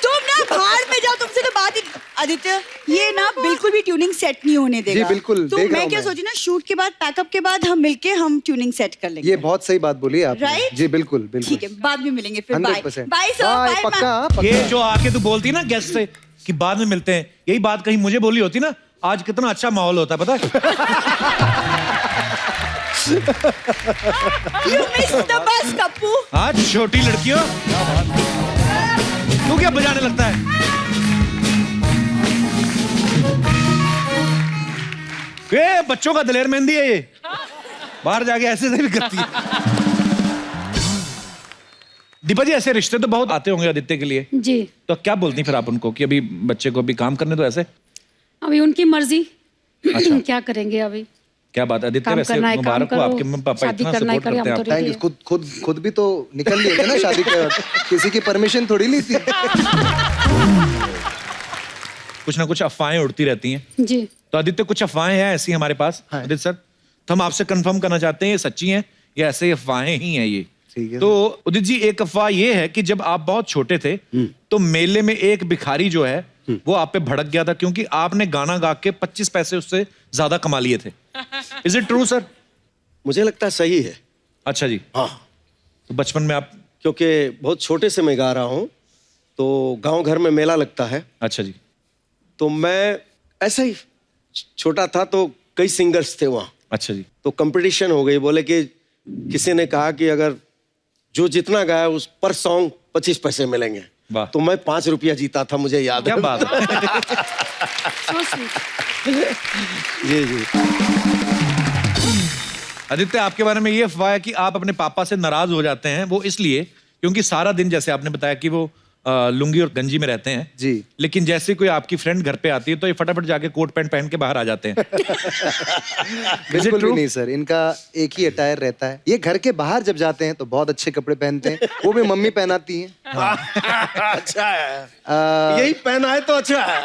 तुम ना बाहर में जाओ, तुमसे तो बात ही। आदित्य ये ना बिल्कुल भी ट्यूनिंग सेट नहीं होने देगा। जी, बिल्कुल, तो देख रहा मैं हूं क्या मैं। सोची ना, शूट के बाद, पैकअप के बाद हम मिलके हम ट्यूनिंग सेट कर लेंगे। ये बहुत सही बात बोली आप। Right? जी बिल्कुल बिल्कुल। ठीक है, बाद में मिलेंगे फिर। Bye 100%। Bye sir, bye, bye पक्का पक्का। ये जो आके तू बोलती ना गेस्ट से कि बाद में मिलते हैं, यही बात कहीं मुझे बोली होती ना, आज कितना अच्छा माहौल होता है पता है? You missed the bus, Kappu. आज छोटी लड़कियों तू क्या बजाने लगता है? ये बच्चों का दलेर मेहंदी है ये, बाहर जाके ऐसे से भी करती है। दीपा जी ऐसे रिश्ते तो बहुत आते होंगे आदित्य के लिए, जी। तो क्या बोलती फिर आप उनको कि अभी बच्चे को अभी काम करने दो ऐसे? अभी उनकी मर्जी। अच्छा। क्या करेंगे अभी? क्या बात आदित्य, काम वैसे करना है, काम मुबारक हो, करो। आपके मम्मी पापा शादी इतना करना है, सपोर्ट करें, करते हैं हम तो आपको। Thank you. खुद भी तो निकल लिए थे ना शादी के वक्त, किसी की परमिशन थोड़ी ली थी। कुछ ना कुछ अफवाहें उड़ती रहती हैं, जी। तो आदित्य कुछ अफवाहें हैं ऐसी हमारे पास आदित्य सर, तो हम आपसे कंफर्म करना चाहते हैं ये सच्ची हैं या ऐसे ही अफवाहें ही हैं ये? ठीक है। तो उदित जी एक अफवाह ये है कि जब आप बहुत छोटे थे तो मेले में एक भिखारी जो है वो आप पे भड़क गया था क्योंकि आपने गाना गा के 25 पैसे उससे ज्यादा कमा लिए थे। Is it true sir? मुझे लगता है सही है। अच्छा जी। हाँ, तो बचपन में आप, क्योंकि बहुत छोटे से मैं गा रहा हूँ, तो गांव घर में मेला लगता है, अच्छा जी, तो मैं ऐसे ही छोटा था तो कई सिंगर्स थे वहाँ, अच्छा जी, तो कंपटीशन हो गई। बोले कि किसी ने कहा कि अगर जो जितना गाया उस पर सॉन्ग 25 पैसे मिलेंगे। वाह। तो मैं 5 रुपया जीता था, मुझे याद क्या है। बात है। So sweet. जी जी। आदित्य आपके बारे में ये अफवाह है कि आप अपने पापा से नाराज हो जाते हैं, वो इसलिए क्योंकि सारा दिन, जैसे आपने बताया कि वो लुंगी और गंजी में रहते हैं जी। लेकिन जैसे कोई आपकी फ्रेंड घर पे आती है तो ये फटाफट जाके कोट पैंट पहन के बाहर आ जाते हैं। बिल्कुल भी नहीं सर, इनका एक ही अटायर रहता है। ये घर के बाहर जब जाते हैं तो बहुत अच्छे कपड़े पहनते हैं, वो भी मम्मी पहनाती हैं। अच्छा है, यही पहना है तो अच्छा है।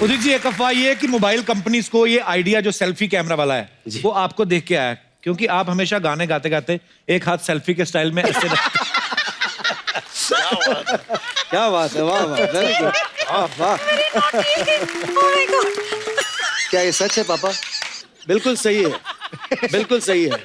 उदित जी एक अफवाह ये है कि मोबाइल कंपनीज को ये आइडिया जो सेल्फी कैमरा वाला है वो आपको देख के आया क्योंकि आप हमेशा गाने गाते गाते एक हाथ सेल्फी के स्टाइल में ऐसे क्या बात है, वाह वाह, वेरी गुड, वाह वाह। क्या ये सच है पापा? बिल्कुल सही है, बिल्कुल सही है।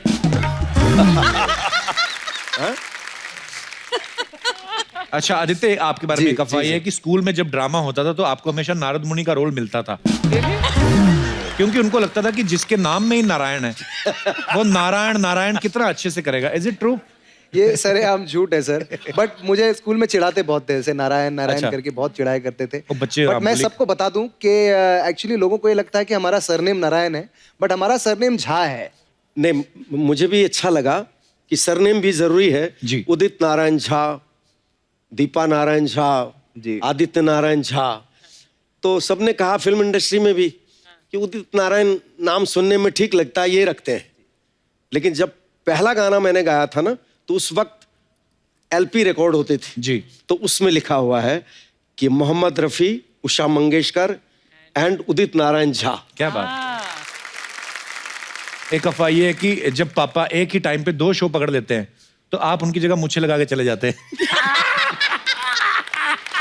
अच्छा आदित्य आपके बारे में जी, एक अफवाह जी, ये है कि स्कूल में जब ड्रामा होता था तो आपको हमेशा नारद मुनि का रोल मिलता था क्योंकि उनको लगता था कि जिसके नाम में ही नारायण है वो नारायण नारायण कितना अच्छे से करेगा। Is it true? ये सरेआम झूठ है सर, बट मुझे स्कूल में चिढ़ाते बहुत थे, ऐसे नारायण नारायण अच्छा। करके बहुत चिढ़ाया करते थे। वो बच्चे बट आप मैं बोलिए। सबको बता दूं कि एक्चुअली लोगों को ये लगता है कि हमारा सरनेम नारायण है, बट हमारा सरनेम झा है। नहीं, मुझे भी अच्छा लगा कि सरनेम भी जरूरी है। जी। उदित नारायण झा, दीपा नारायण झा, जी। आदित्य नारायण झा, तो सबने कहा फिल्म इंडस्ट्री में भी कि उदित नारायण नाम सुनने में ठीक लगता है, ये रखते हैं। लेकिन जब पहला गाना मैंने गाया था ना, तो उस वक्त एलपी रिकॉर्ड होते थे जी। तो उसमें लिखा हुआ है कि मोहम्मद रफी, उषा मंगेशकर एंड उदित नारायण झा। क्या बात। एक अफवाह ये है कि जब पापा एक ही टाइम पे 2 शो पकड़ लेते हैं तो आप उनकी जगह मुझे लगा के चले जाते हैं।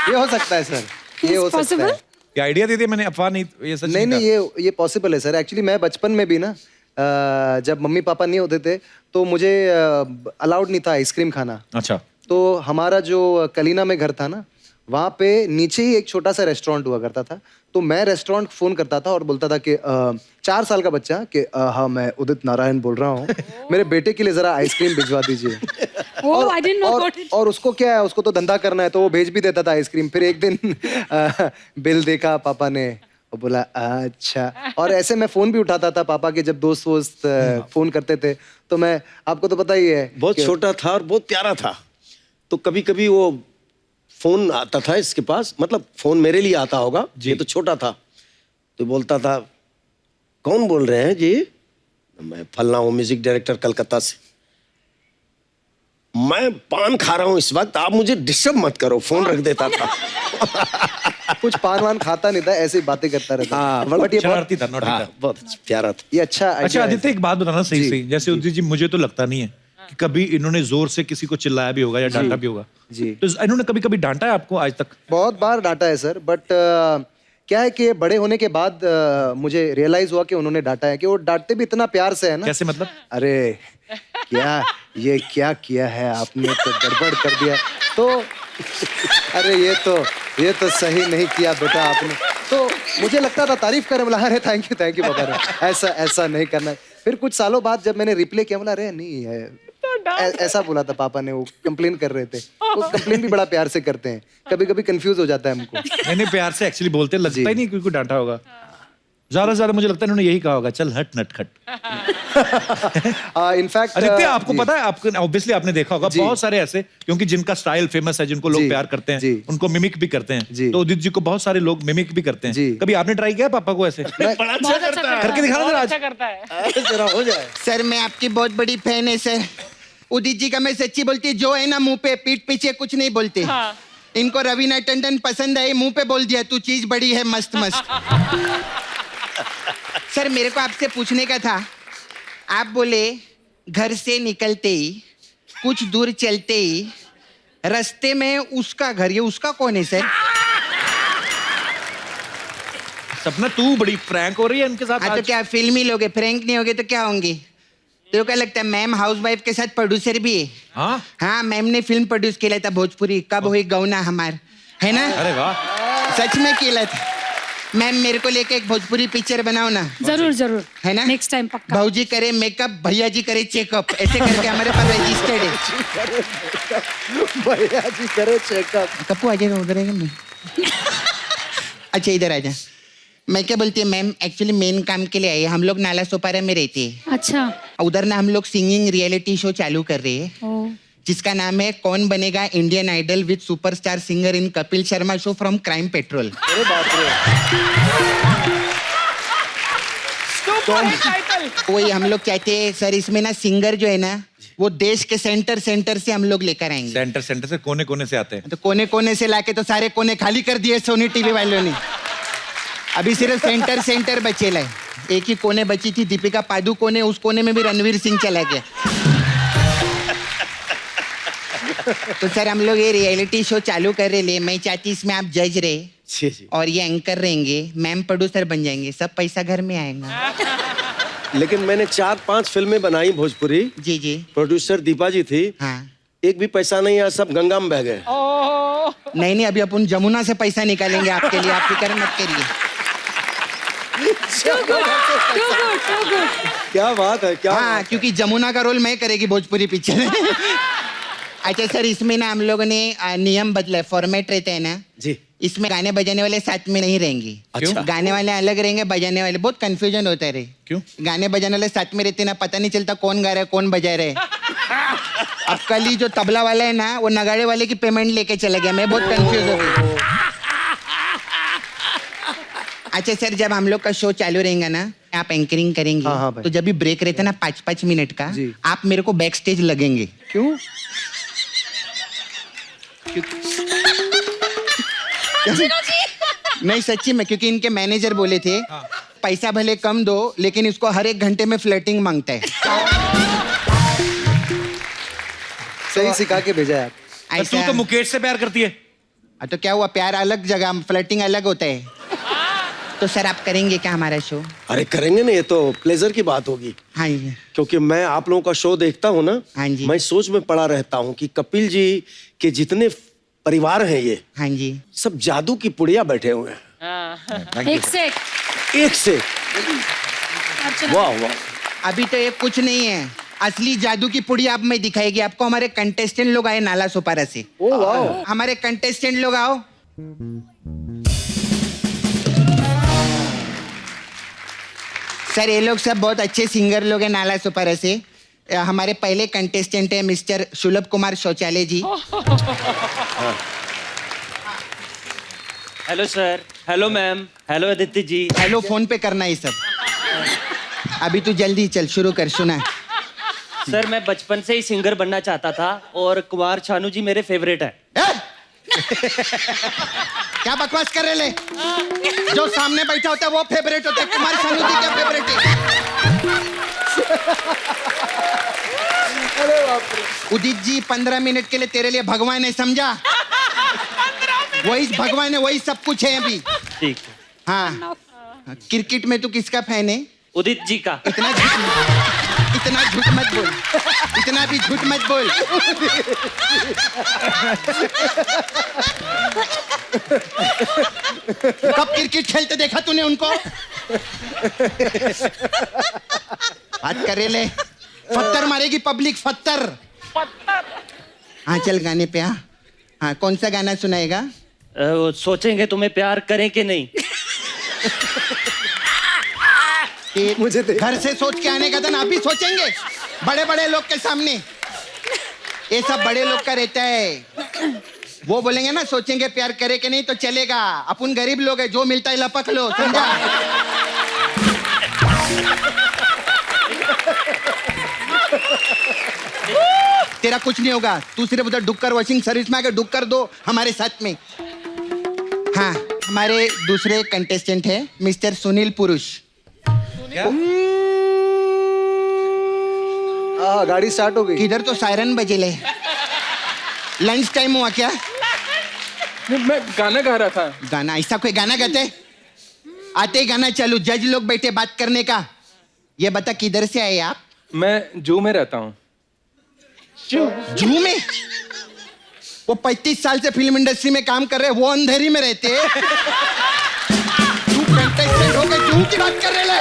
ये हो सकता है सर, ये हो सकता possible? है। ये आइडिया दे दिया मैंने, अफवाह नहीं, ये सच नहीं नहीं, था। ये पॉसिबल है सर। एक्चुअली मैं बचपन में भी ना जब मम्मी पापा नहीं होते थे तो मुझे अलाउड नहीं था आइसक्रीम खाना। अच्छा। तो हमारा जो कलीना में घर था ना, वहाँ पे नीचे ही एक छोटा सा रेस्टोरेंट हुआ करता था। तो मैं रेस्टोरेंट फोन करता था और बोलता था कि 4 साल का बच्चा कि हाँ मैं उदित नारायण बोल रहा हूँ, मेरे बेटे के लिए जरा आइसक्रीम भिजवा दीजिए। Oh, I didn't know about it. और उसको क्या है, उसको तो धंधा करना है तो वो भेज भी देता था आइसक्रीम। फिर एक दिन बिल देखा पापा ने, वो बोला अच्छा। और ऐसे मैं फोन भी उठाता था पापा के जब दोस्त वोस्त फोन करते थे। तो मैं, आपको तो पता ही है, बहुत छोटा था और बहुत प्यारा था। तो कभी कभी वो फोन आता था इसके पास, मतलब फोन मेरे लिए आता होगा, ये तो छोटा था। तो बोलता था कौन बोल रहे हैं जी? मैं फलना हूँ, म्यूजिक डायरेक्टर कलकत्ता से। मैं पान खा रहा हूँ इस वक्त, आप मुझे डिस्टर्ब मत करो। फोन रख देता था। कुछ पान वान खाता नहीं था, ऐसे ही बातें करता रहता। हाँ, बट ये शरारती था, नॉटी हाँ, था। बहुत प्यारा था। ये अच्छा अच्छा idea है। आदित्य, एक बात बताना सही जी, सही, जैसे उदित जी मुझे तो लगता नहीं है कि कभी इन्होंने जोर से किसी को चिल्लाया भी होगा या डांटा भी होगा। जी। तो इन्होंने कभी कभी डांटा है आपको आज तक? बहुत बार डांटा है सर, बट क्या है कि बड़े होने के बाद मुझे रियलाइज हुआ कि उन्होंने डांटा है, कि वो डांटते भी इतना प्यार से है ना। कैसे मतलब? अरे क्या, ये क्या किया है आपने, तो गड़बड़ कर दिया तो अरे ये तो सही नहीं किया बेटा आपने। तो मुझे लगता था तारीफ करें, बोला अरे थैंक यू पापा ने, ऐसा नहीं करना है। फिर कुछ सालों बाद जब मैंने रिप्ले किया, बोला अरे नहीं है, ऐसा बोला था पापा ने। वो कंप्लेन कर रहे थे, वो कंप्लेन भी बड़ा प्यार से करते हैं, कभी कभी कंफ्यूज हो जाता है हमको। नहीं प्यार से एक्चुअली बोलते, लगता ही नहीं क्योंकि डांटा होगा। ज्यादा से ज्यादा मुझे लगता है इन्होंने यही कहा होगा, चल हट नटखट। इनफैक्ट आदित्य आपको पता है, आपको ऑब्वियसली आपने देखा होगा बहुत सारे ऐसे, क्योंकि जिनका स्टाइल फेमस है, जिनको लोग जी, प्यार करते हैं, जी। उनको मिमिक भी करते हैं। जी। तो उदित जी को बहुत सारे लोग मिमिक भी करते जी। हैं। कभी आपने ट्राई किया पापा को ऐसे? बड़ा अच्छा करता है। करके दिखाना जरा आज। अच्छा करता है। जरा हो जाए। सर मैं आपकी बहुत बड़ी फैन है सर। उदित जी का मैं सच्ची बोलती, जो है ना मुंह पे पीठ पीछे कुछ नहीं बोलते। हाँ। इनको रवीना टंडन पसंद आई, मुंह पे बोल दिया तू चीज बड़ी है मस्त मस्त। सर मेरे को आपसे पूछने का था, आप बोले घर से निकलते ही कुछ दूर चलते ही रास्ते में उसका घर, ये उसका कौन है सर? सपना तू बड़ी फ्रैंक हो रही है इनके साथ हाँ तो आज। क्या फिल्मी लोग है, फ्रैंक नहीं होगे तो क्या होंगे? तो क्या लगता है मैम हाउसवाइफ के साथ प्रोड्यूसर भी है? हाँ हाँ मैम ने फिल्म प्रोड्यूस किया था भोजपुरी, कब हुई गौना हमार, है ना? अरे वाह। सच में किया था। मैम मेरे को लेके एक भोजपुरी पिक्चर बनाओ ना। जरूर जरूर, है ना? नेक्स्ट टाइम पक्का। भाऊजी करे मेकअप, भैया जी करे चेकअप, ऐसे करके हमारे पास रजिस्टर्ड है। भैया जी करे चेकअप। कप्पू आ जाएगा उधर है नहीं? अच्छा इधर आ जा। मैं क्या बोलती है मैम, एक्चुअली मेन काम के लिए आई है, हम लोग नाला सोपारा में रहते हैं। अच्छा। उधर ना हम लोग सिंगिंग रियलिटी शो चालू कर रहे हैं, ओ, जिसका नाम है कौन बनेगा Indian Idol with superstar singer in Kapil Sharma show from Crime Patrol. अरे बाप रे। Super hit title. वही हम लोग चाहते हैं सर, इसमें ना सिंगर जो है ना वो देश के सेंटर से हम लोग लेकर आएंगे। सेंटर से कोने कोने से आते हैं। तो कोने कोने से लाके तो सारे कोने खाली कर दिए सोनी टीवी वालों ने। अभी सिर्फ सेंटर बचेला है। एक ही कोने बची थी, दीपिका पादुकोणे, उस कोने में भी रणवीर सिंह चला गया। तो सर हम लोग ये रियलिटी शो चालू कर रहे ले, मैं चाहती इसमें आप जज रहे जी जी। और ये एंकर रहेंगे, मैम प्रोड्यूसर बन जाएंगे, सब पैसा घर में आएगा। लेकिन मैंने 4-5 फिल्में बनाई भोजपुरी, जी जी। प्रोड्यूसर दीपा जी थी, हाँ एक भी पैसा नहीं आया, सब गंगा में बह गए। ओह, नहीं अभी अपन जमुना से पैसा निकालेंगे आपके लिए, आप फिक्र मत करिए। too good. क्या बात है, क्या हाँ क्योंकि जमुना का रोल मैं करेगी भोजपुरी पिक्चर। अच्छा सर इसमें ना हम लोगों ने नियम बदला, फॉर्मेट रहते हैं ना, जी। इसमें गाने बजाने वाले साथ में नहीं रहेंगे। अच्छा। गाने वाले अलग रहेंगे, बजाने वाले, बहुत कंफ्यूजन होता है रे। क्यों? गाने बजाने वाले साथ में रहते ना, पता नहीं चलता कौन गा रहा है कौन बजा रहा है। अब कल ही जो तबला वाला है ना, वो नगाड़े वाले की पेमेंट लेके चला गया, मैं बहुत कंफ्यूज हो गई। अच्छा सर जब हम लोग का शो चालू रहेगा ना, आप एंकरिंग करेंगे, हाँ, हाँ भाई। तो जब भी ब्रेक रहता है ना 5-5 मिनट का, जी। आप मेरे को बैक स्टेज लगेंगे। क्यों? नहीं सच्ची में, क्योंकि इनके मैनेजर बोले थे पैसा भले कम दो लेकिन इसको हर 1 घंटे में फ्लर्टिंग मांगता है। सही सिखा के भेजा है आप। पर तू तो मुकेश से प्यार करती है। तो क्या हुआ, प्यार अलग जगह, फ्लर्टिंग अलग होता है। तो सर आप करेंगे क्या हमारा शो? अरे करेंगे ना, ये तो प्लेजर की बात होगी। हाँ जी। क्योंकि मैं आप लोगों का शो देखता हूँ ना, हाँ जी। मैं सोच में पड़ा रहता हूँ कि कपिल जी के जितने परिवार हैं ये, हाँ जी। सब जादू की पुड़िया बैठे हुए हैं, एक से एक। एक से। वाह वाह। अभी तो ये कुछ नहीं है, असली जादू की पुड़िया अब मैं दिखाएगी आपको। हमारे कंटेस्टेंट लोग आए नाला सोपारा से। ओ वाह। हमारे कंटेस्टेंट लोग आओ। सर ये लोग सब बहुत अच्छे सिंगर लोग हैं नाला सोपारा से। हमारे पहले कंटेस्टेंट है mister Sulabh Kumar Shauchalaya ji. Hello sir, hello ma'am, hello Aditi ji. Hello phone पे करना ये सब। अभी तू जल्दी चल शुरू कर, सुना। सर मैं बचपन से ही सिंगर बनना चाहता था और कुमार शानू जी मेरे फेवरेट है। क्या बकवास कर रहे ले? जो सामने बैठा होता है वो फेवरेट होता है, कुमार शानू जी क्या फेवरेट है? उदित जी 15 मिनट के लिए तेरे लिए भगवान है, समझा? वही भगवान है, वही सब कुछ है अभी। ठीक है। हाँ, क्रिकेट में तू किसका फैन है? उदित जी का। इतना झूठ मत बोल, इतना भी झूठ मत बोल। कब क्रिकेट खेलते देखा तूने उनको? बात करे ले, फत्तर मारेगी पब्लिक, फत्तर। हाँ चल गाने पे। हाँ कौन सा गाना सुनाएगा? सोचेंगे तुम्हें प्यार करें कि नहीं। मुझे घर से सोच के आने का था ना, अभी सोचेंगे बड़े बड़े लोग के सामने। ये सब बड़े लोग का रहता है। वो बोलेंगे ना सोचेंगे प्यार करे कि नहीं तो चलेगा। अपन गरीब लोग हैं, जो मिलता है लपक लो, समझा? तेरा कुछ नहीं होगा, तू सिर्फ उधर डुक्कर वॉशिंग सर्विस में आकर डुक्कर दो हमारे साथ में। हाँ हमारे दूसरे कंटेस्टेंट है मिस्टर सुनील पुरुष। गाड़ी स्टार्ट हो गई। इधर तो सायरन बजे ले। लंच टाइम हुआ क्या? मैं गाना गा रहा था। गाना? ऐसा कोई गाना गाते? आते ही गाना चालू, जज लोग बैठे बात करने का। ये बता किधर से आए आप? मैं जू में रहता हूँ। जू में? वो 35 साल से फिल्म इंडस्ट्री में काम कर रहे, वो अंधेरी में रहते। तू कंटेस्टेंट हो गए, जू की बात कर रहे ले?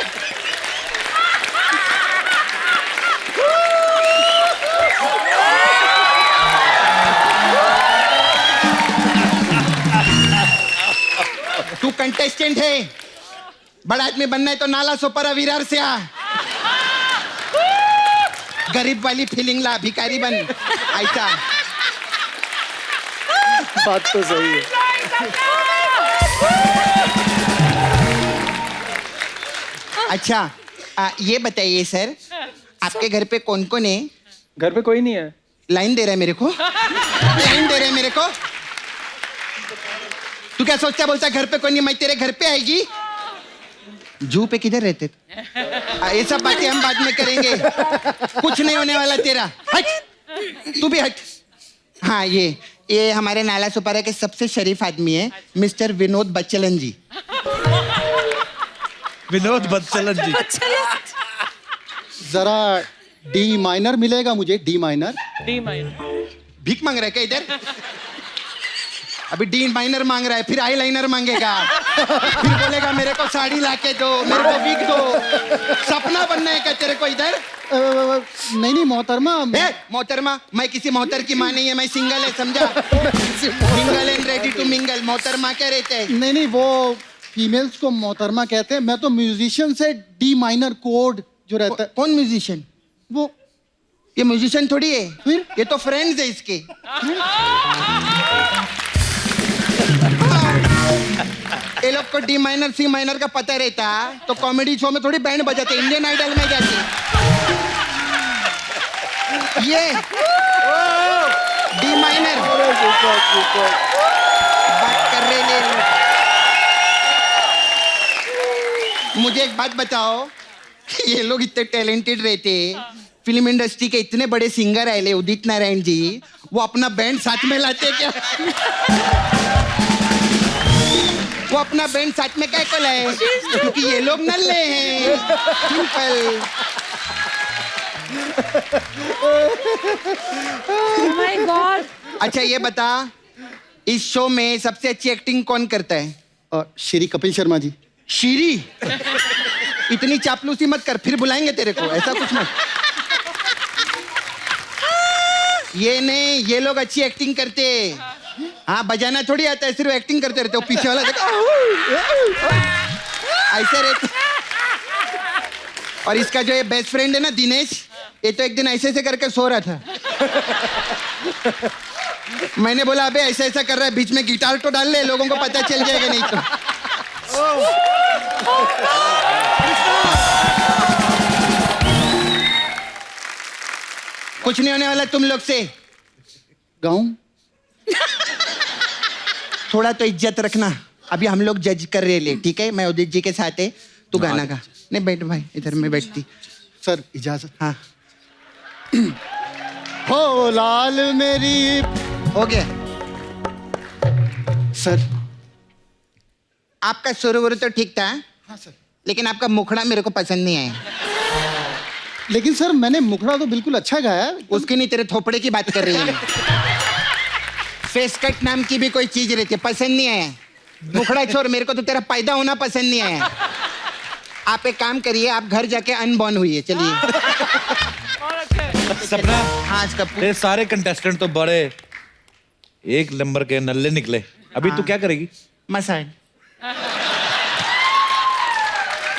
तू कंटेस्टेंट है, बड़ा आदमी बनना है तो नाला सोपारा विरार से आ। गरीब वाली फीलिंग ला, भिखारी बन। ऐसा बात तो सही है। अच्छा ये बताइए सर, आपके घर पे कौन कौन है? घर पे कोई नहीं है। लाइन दे रहा है मेरे को, लाइन दे रहा है मेरे को। तू क्या सोचता है, बोलता घर पे कोई नहीं, मैं तेरे घर पे आएगी? जू पे किधर रहते? ये सब बातें हम बाद में करेंगे, कुछ नहीं होने वाला तेरा। हट, तू भी हट। हाँ ये हमारे नाला सुपारा के सबसे शरीफ आदमी है मिस्टर विनोद बच्चलन जी। विनोद बच्चलन जी। जरा डी माइनर मिलेगा मुझे, डी माइनर। D minor. भीख मांग रहा है क्या इधर? अभी डी माइनर मांग रहा है, फिर आई लाइनर मांगेगा, फिर बोलेगा मेरे को साड़ी लाके दो, मेरे को विग दो। सपना बनना है क्या तेरे को इधर? नहीं मोहतरमा। मोहतरमा? मैं किसी मोहतर की माँ नहीं है, मैं सिंगल है, समझा? Single and ready to mingle. मोहतरमा क्या रहते हैं? नहीं वो फीमेल्स को मोहतरमा कहते हैं। मैं तो म्यूजिशियन से डी माइनर कोड जो रहता है। कौन म्यूजिशियन? वो ये म्यूजिशियन थोड़ी है, फिर ये तो फ्रेंड्स है इसके। ये लोग को डी माइनर सी माइनर का पता रहता तो कॉमेडी शो में थोड़ी बैंड बजाते, इंडियन आइडल में जाते। ये डी माइनर बात कर रहे हैं लोग। मुझे एक बात बताओ, ये लोग इतने टैलेंटेड रहते, फिल्म इंडस्ट्री के इतने बड़े सिंगर आए उदित नारायण जी, वो अपना बैंड साथ में लाते क्या? वो अपना बैंड साथ में क्या को लाए? क्योंकि ये लोग नल्ले हैं, सिंपल। My God. अच्छा ये बता, इस शो में सबसे अच्छी एक्टिंग कौन करता है? श्री कपिल शर्मा जी। शीरी, इतनी चापलूसी मत कर, फिर बुलाएंगे तेरे को, ऐसा कुछ मत। ये नहीं, ये लोग अच्छी एक्टिंग करते। हाँ, बजाना थोड़ी आता है, सिर्फ एक्टिंग करते रहते हो। पीछे वाला देखो, ऐसे रहते। और इसका जो ये बेस्ट फ्रेंड है ना दिनेश, ये तो एक दिन ऐसे ऐसे करके सो रहा था। मैंने बोला अबे ऐसा ऐसा कर रहा है, बीच में गिटार तो डाल ले, लोगों को पता चल जाएगा नहीं तो। कुछ नहीं होने वाला तुम लोग से। गाऊं? थोड़ा तो इज्जत रखना। अभी हम लोग जज कर रहे ले, ठीक है? मैं उदित जी के साथ है, तू गाना गा। नहीं बैठ भाई, इधर में बैठती। सर इजाजत। हाँ हो लाल मेरी। हो गया सर। आपका सुर वुर तो ठीक था, हाँ सर। लेकिन आपका मुखड़ा मेरे को पसंद नहीं आया। लेकिन सर मैंने मुखड़ा तो बिल्कुल अच्छा गाया। उसकी नहीं, तेरे थोपड़े की बात कर रही है। फेस कट नाम की भी कोई चीज रहती है, पसंद नहीं आया। मुखड़ा छोड़, मेरे को तो तेरा पैदा होना पसंद नहीं आया। आप एक काम करिए, आप घर जाके अनबॉर्न हुई है। चलिए। सपना, हाँ कब तेरे सारे कंटेस्टेंट तो बड़े एक नंबर के नल्ले निकले, अभी तू क्या करेगी? मसाज,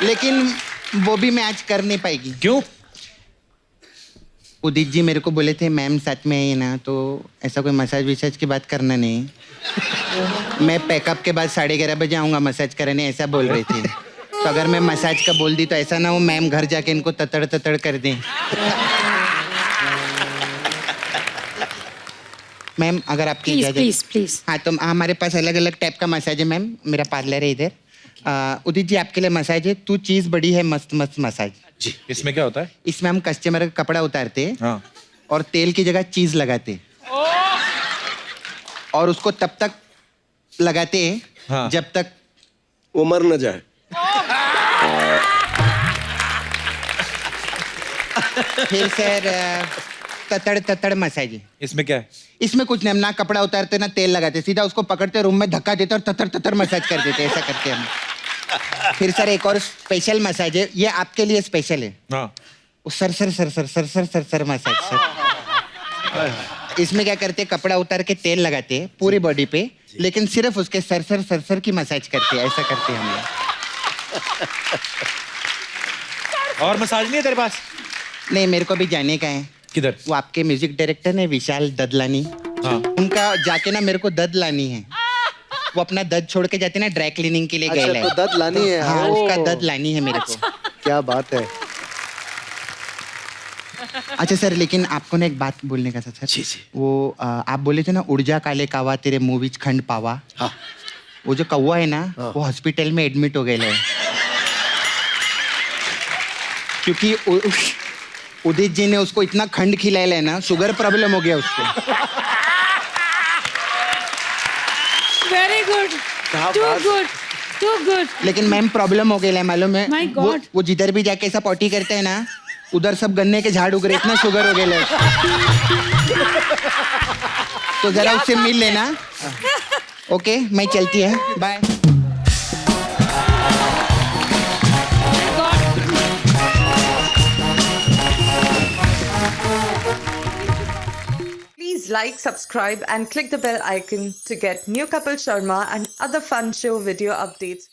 लेकिन वो भी मैं आज कर नहीं पाएगी। क्यों? उदित जी मेरे को बोले थे मैम साथ में है ना, तो ऐसा कोई मसाज विसाज की बात करना नहीं। मैं पैकअप के बाद 11:30 बजे आऊँगा मसाज करने, ऐसा बोल रहे थे। तो अगर मैं मसाज का बोल दी तो ऐसा ना हो मैम घर जाके इनको ततड़ ततड़ कर दें। मैम अगर आपकी प्लीज इजाजत। Please please. हाँ, तो हमारे पास अलग अलग टाइप का मसाज है मैम, मेरा पार्लर है इधर। उदित जी आपके लिए मसाज है, तू चीज बड़ी है, मस्त मस्त मसाज। जी, इसमें क्या होता है? इसमें हम कस्टमर का कपड़ा उतारते हैं, हाँ, और तेल की जगह चीज लगाते हैं, और उसको तब तक लगाते हैं हाँ। जब तक वो मर न जाए। फिर सर ततड़ ततड़ मसाज है। इसमें क्या है? इसमें कुछ नहीं, हम ना कपड़ा उतारते ना तेल लगाते, सीधा उसको पकड़ते रूम में धक्का देते और ततर ततर मसाज कर देते, ऐसा करते हम। फिर सर एक और स्पेशल मसाज है, ये आपके लिए स्पेशल है। हाँ, वो sir sir sir sir sir sir sir sir massage sir. इसमें क्या करते हैं, कपड़ा उतार के तेल लगाते हैं पूरी बॉडी पे, लेकिन सिर्फ उसके सर सर सर सर की मसाज करते हैं, ऐसा करते हैं हम लोग। और मसाज नहीं है तेरे पास? नहीं, मेरे को भी जाने का है। किधर? वो आपके म्यूजिक डायरेक्टर ने विशाल ददलानी, हाँ, उनका जाके ना मेरे को दद लानी है। वो अपना दद छोड़ के जाते ना ड्राई क्लीनिंग के लिए गए अच्छा, तो दद लानी है। हाँ, ओ, उसका दद लानी है मेरे को। क्या बात है। अच्छा सर, लेकिन आपको ना एक बात बोलने का था सर। जी जी। वो आप बोले थे ना, उड़ जा काले कावा तेरे मुंह विच खंड पावा। हाँ। वो जो कौवा है ना, वो हॉस्पिटल में एडमिट हो गए है, क्योंकि उदित जी ने उसको इतना खंड खिलाया है ना, शुगर प्रॉब्लम हो गया उसको। Very good, too good, too good. लेकिन मैम प्रॉब्लम हो गई है, मालूम है? My वो, God. वो जिधर भी जाके ऐसा पॉटी करते हैं ना, उधर सब गन्ने के झाड़ उग रहे, इतना शुगर हो गया है। तो जरा उससे मिल लेना। ओके, मैं चलती है, bye. Please like, subscribe and click the bell icon to get new Kapil Sharma and other fun show video updates.